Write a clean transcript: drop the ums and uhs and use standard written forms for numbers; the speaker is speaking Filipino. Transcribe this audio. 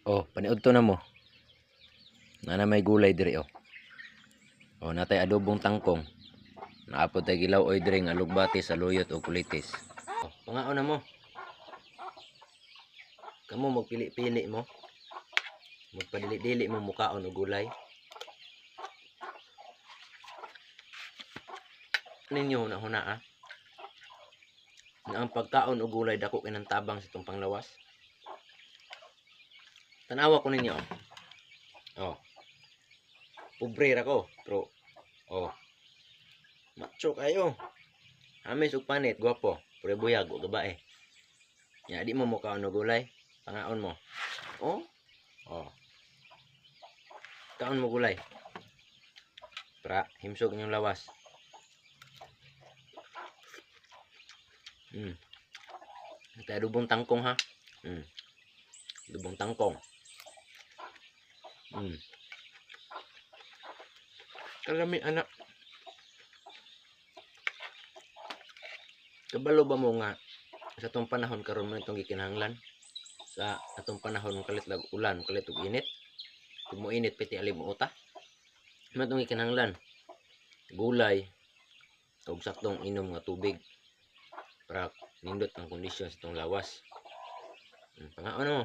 Oh, paniudto na mo. Na may gulay diri oh. Oh, natay adobong tangkong. Naapod tay gilaw oy diri nga alugbati, saluyot o kulitis. Oh, pangaon na mo. Kamo magpili-pili mo. Magpadili-dili mo mukaon og gulay. Ninyo na huna ah. Ang pagkaon og gulay dako kinang tabang sa itong panglawas. Tanawa ko ninyo. Oh. Pobre ra ko, pero oh. Macho kayo. Amis ug panit, gwapo, pero buyag og babae. Ya di mo mukaon og gulay, pangaon mo. Oh. Oh. Kaon mo gulay. Para himsog inyong lawas. Ito adobong tangkong ha. Adobong tangkong. Kalami anak. Kabalo ba mo nga sa tong panahon karon mo itong gikinahanglan? Sa atong panahon kalit lag ulan, kalit og init. Kung mo init piti ali mo uta. Man itong gikinahanglan. Gulay ug saktong inom nga tubig para nindot ang kondisyon sa itong lawas. Pangaon mo.